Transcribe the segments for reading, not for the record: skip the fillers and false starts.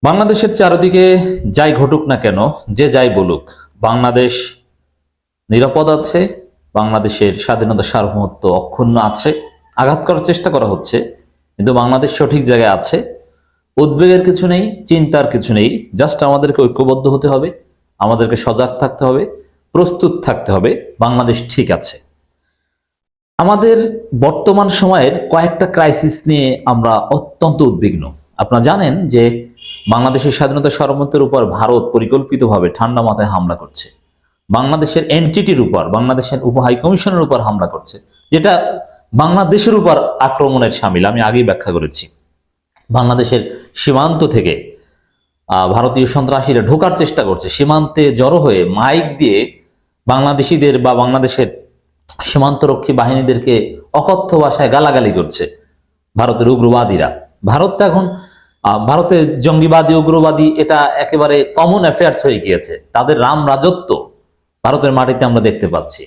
বাংলাদেশের চারিদিকে যাই ঘটুক না কেন, যে যাই বলুক, বাংলাদেশ নিরাপদ আছে, বাংলাদেশের স্বাধীনতা সার্বভৌমত্ব অক্ষুণ্ণ আছে। আঘাত করার চেষ্টা করা হচ্ছে, কিন্তু বাংলাদেশ সঠিক জায়গায় আছে। উদ্বেগের কিছু নেই, চিন্তার কিছু নেই। জাস্ট আমাদেরকে ঐক্যবদ্ধ হতে হবে, আমাদেরকে সজাগ থাকতে হবে, প্রস্তুত থাকতে হবে। বাংলাদেশ ঠিক আছে। আমাদের বর্তমান সময়ের কয়েকটা ক্রাইসিস নিয়ে আমরা অত্যন্ত উদ্বিগ্ন। আপনারা জানেন যে বাংলাদেশের স্বাধীনতা সার্বভৌমত্বের উপর ভারত পরিকল্পিতভাবে ঠান্ডা মাথায় হামলা করছে। বাংলাদেশের এনটিটির উপর, বাংলাদেশের উপ হাইকমিশনের উপর হামলা করছে, যেটা বাংলাদেশের উপর আক্রমণের শামিল। আমি আগেই ব্যাখ্যা করেছি। বাংলাদেশের সীমান্ত থেকে ভারতীয় সন্ত্রাসীরা ঢোকার চেষ্টা করছে, সীমান্তে জড়ো হয়ে মাইক দিয়ে বাংলাদেশিদের বা বাংলাদেশের সীমান্তরক্ষী বাহিনীদেরকে অকথ্য ভাষায় গালাগালি করছে ভারতের উগ্রবাদীরা। ভারত তো এখন ভারতের জঙ্গিবাদী উগ্রবাদী এটা একেবারে কমন অ্যাফেয়ার্স হয়ে গিয়েছে। তাদের রাম রাজত্ব ভারতের মাটিতে আমরা দেখতে পাচ্ছি।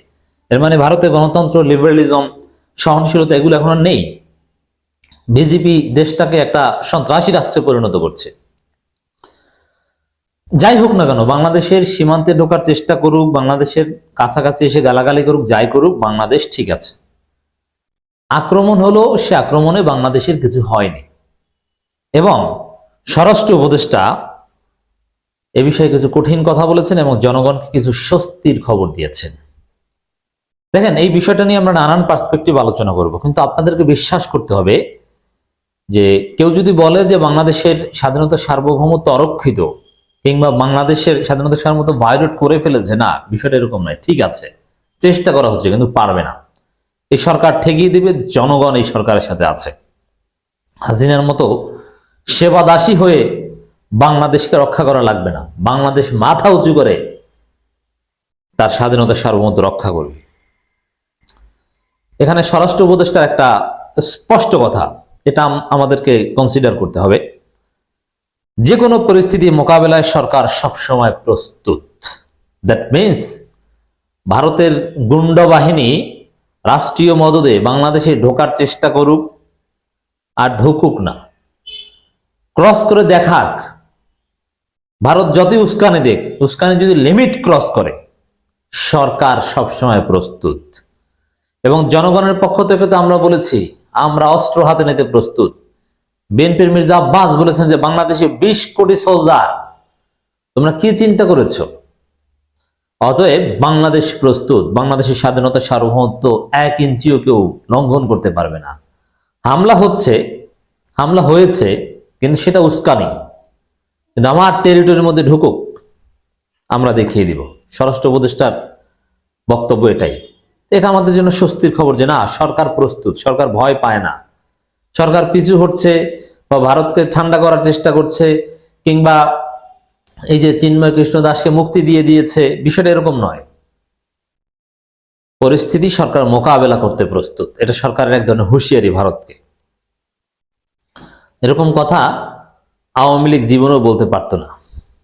এর মানে ভারতের গণতন্ত্র, লিবারেলিজম, সহনশীলতা এগুলো এখন আর নেই। বিজেপি দেশটাকে একটা সন্ত্রাসী রাষ্ট্রে পরিণত করছে। যাই হোক না কেন, বাংলাদেশের সীমান্তে ঢোকার চেষ্টা করুক, বাংলাদেশের কাছাকাছি এসে গালাগালি করুক, যাই করুক, বাংলাদেশ ঠিক আছে। আক্রমণ হলো, সে আক্রমণে বাংলাদেশের কিছু হয়নি। এবং স্বরাষ্ট্র উপদেষ্টা এ বিষয়ে কিছু কঠিন কথা বলেছেন এবং জনগণকে কিছু স্বস্তির খবর দিয়েছেন। দেখেন, এই বিষয়টা নিয়ে আমরা নানান পার্সপেক্টিভ আলোচনা করব, কিন্তু আপনাদেরকে বিশ্বাস করতে হবে যে কেউ যদি বলে যে বাংলাদেশের স্বাধীনতা সার্বভৌমত্ব অরক্ষিত কিংবা বাংলাদেশের স্বাধীনতা সার্বভৌমত্ব ভায়োলেট করে ফেলেছে, না, বিষয়টা এরকম নয়। ঠিক আছে, চেষ্টা করা হচ্ছে, কিন্তু পারবে না। এই সরকার ঠেকিয়ে দিবে, জনগণ এই সরকারের সাথে আছে। হাসিনার মতো সেবাদাসী হয়ে বাংলাদেশকে রক্ষা করা লাগবে না। বাংলাদেশ মাথা উঁচু করে তার স্বাধীনতা সার্বভৌমত্ব রক্ষা করবে। এখানে স্বরাষ্ট্র উপদেষ্টার একটা স্পষ্ট কথা, এটা আমাদেরকে কনসিডার করতে হবে। যে কোনো পরিস্থিতি মোকাবেলায় সরকার সবসময় প্রস্তুত। দ্যাট মিনস ভারতের গুন্ডা বাহিনী রাষ্ট্রীয় মদদে বাংলাদেশে ঢোকার চেষ্টা করুক আর ঢুকুক না, ক্রস করে দেখাক, ভারত যতই উস্কানি দেখ, উস্কানি যদি লিমিট ক্রস করে, সরকার সবসময় প্রস্তুত। এবং জনগণের পক্ষ থেকে তো আমরা বলেছি আমরা অস্ত্র হাতে নিতে প্রস্তুত। বিএনপির মির্জা আব্বাস বলেছেন যে বাংলাদেশে 20 কোটি সোলজার, তোমরা কি চিন্তা করেছো? অতএব বাংলাদেশ প্রস্তুত। বাংলাদেশের স্বাধীনতা সার্বভৌমত্ব 1 ইঞ্চিও কেউ লঙ্ঘন করতে পারবে না। হামলা হচ্ছে, হামলা হয়েছে, কিন্তু সেটা উস্কানি। কিন্তু আমার টেরিটরির মধ্যে ঢুকুক, আমরা দেখিয়ে দিব। স্বরাষ্ট্র উপদেষ্টার বক্তব্য এটাই। এটা আমাদের জন্য স্বস্তির খবর যে না, সরকার প্রস্তুত, সরকার ভয় পায় না। সরকার পিছু হচ্ছে বা ভারতকে ঠান্ডা করার চেষ্টা করছে, কিংবা এই যে চিন্ময় কৃষ্ণ দাসকে মুক্তি দিয়ে দিয়েছে, বিষয়টা এরকম নয়। পরিস্থিতি সরকার মোকাবেলা করতে প্রস্তুত। এটা সরকারের এক ধরনের হুঁশিয়ারি ভারতকে। এরকম কথা আওয়ামী লীগ জীবনেও বলতে পারতো না,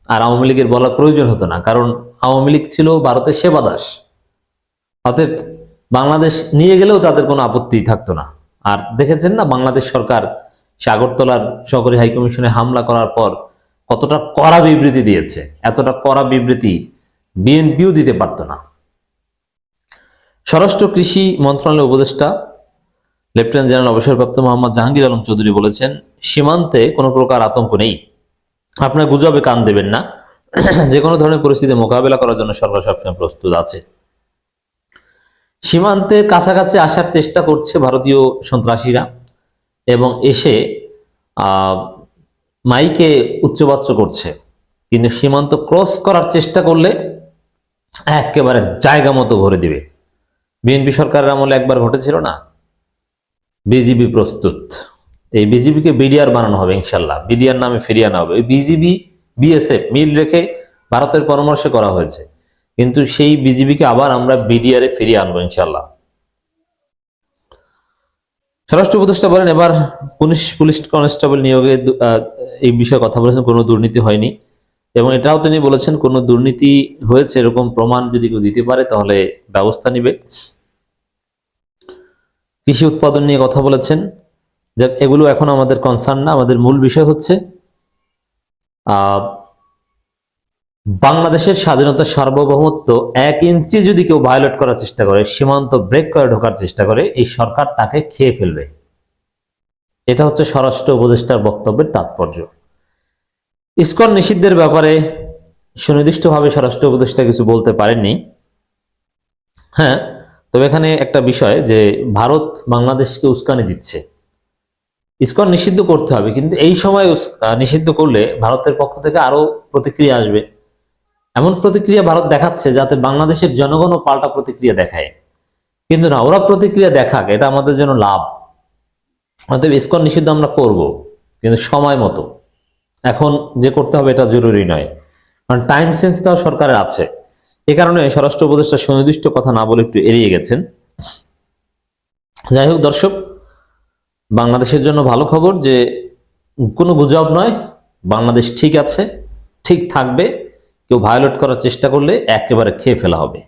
আর আওয়ামী লীগের বলার প্রয়োজন হতো না, কারণ আওয়ামী লীগ ছিল ভারতের সেবাদাস। অতএব বাংলাদেশ নিয়ে গেলেও তাদের কোনো আপত্তি থাকতো না। আর দেখেছেন না, বাংলাদেশ সরকার আগরতলার সহকারী হাইকমিশনে হামলা করার পর কতটা কড়া বিবৃতি দিয়েছে। এতটা কড়া বিবৃতি বিএনপিও দিতে পারতো না। স্বরাষ্ট্র কৃষি মন্ত্রণালয়ের উপদেষ্টা লেফটেন্যান্ট জেনারেল অবসরপ্রাপ্ত মোহাম্মদ জাহাঙ্গীর আলম চৌধুরী বলেছেন, সীমান্তে কোনো প্রকার আতঙ্ক নেই, আপনার গুজবে কান দেবেন না। যে কোনো ধরনের পরিস্থিতি মোকাবেলা করার জন্য সরকার সবসময় প্রস্তুত আছে। সীমান্তের কাছাকাছি আসার চেষ্টা করছে ভারতীয় সন্ত্রাসীরা, এবং এসে মাইকে উচ্চবাচ্য করছে, কিন্তু সীমান্ত ক্রস করার চেষ্টা করলে একেবারে জায়গা মতো ভরে দিবে। বিএনপি সরকারের আমলে একবার ঘটেছিল না? বিজিবি প্রস্তুত। এই বিজিবিকে বিডিআর বানানো হবে ইনশাল্লাহ, বিডিআর নামে ফিরিয়ে আনা হবে। ওই বিজিবি বিএসএফ মিল রেখে ভারতের পরামর্শে করা হয়েছে, কিন্তু সেই বিজিবিকে আবার আমরা বিডিআরে ফিরিয়ে আনবো ইনশাল্লাহ। স্বরাষ্ট্র উপদেষ্টা বলেন, এবার পুলিশ কনস্টেবল নিয়োগে এই বিষয়ে কথা বলেছেন, কোনো দুর্নীতি হয়নি। এবং এটাও তিনি বলেছেন, কোনো দুর্নীতি হয়েছে এরকম প্রমাণ যদি কেউ দিতে পারে তাহলে ব্যবস্থা নিবে। কৃষি উৎপাদন নিয়ে কথা বলেছেন, যে এগুলো এখন আমাদের কনসার্ন না, আমাদের মূল বিষয় হচ্ছে আহ, বাংলাদেশের স্বাধীনতা সার্বভৌমত্ব 1 ইঞ্চি যদি কেউ ভায়োলেট করার চেষ্টা করে, সীমান্ত ব্রেক করে ঢোকার চেষ্টা করে, এই সরকার তাকে খেয়ে ফেলবে। এটা হচ্ছে স্বরাষ্ট্র উপদেষ্টার বক্তব্যের তাৎপর্য। ইসকন নিষিদ্ধের ব্যাপারে সুনির্দিষ্টভাবে স্বরাষ্ট্র উপদেষ্টা কিছু বলতে পারেননি। হ্যাঁ, তবে এখানে একটা বিষয় যে ভারত বাংলাদেশকে উস্কানি দিচ্ছে, ইসকন নিষিদ্ধ করতে হবে, কিন্তু এই সময় নিষিদ্ধ করলে ভারতের পক্ষ থেকে আরো প্রতিক্রিয়া আসবে। এমন প্রতিক্রিয়া ভারত দেখাচ্ছে যাতে বাংলাদেশের জনগণও পাল্টা প্রতিক্রিয়া দেখায়। কিন্তু না, ওরা প্রতিক্রিয়া দেখাক, এটা আমাদের জন্য লাভ। অতএব ইসকন নিষিদ্ধ আমরা করব, কিন্তু সময় মতো। এখন যে করতে হবে এটা জরুরি নয়, কারণ টাইম সেন্সটাও সরকারের আছে। এ কারণে স্বরাষ্ট্র উপদেষ্টা সুনির্দিষ্ট কথা না বলে একটু এড়িয়ে গেছেন। যাই হোক দর্শক, বাংলাদেশের জন্য ভালো খবর যে কোনো গুজব নয়, বাংলাদেশ ঠিক আছে, ঠিক থাকবে। কেউ ভায়োলেট করার চেষ্টা করলে একেবারে খেয়ে ফেলা হবে।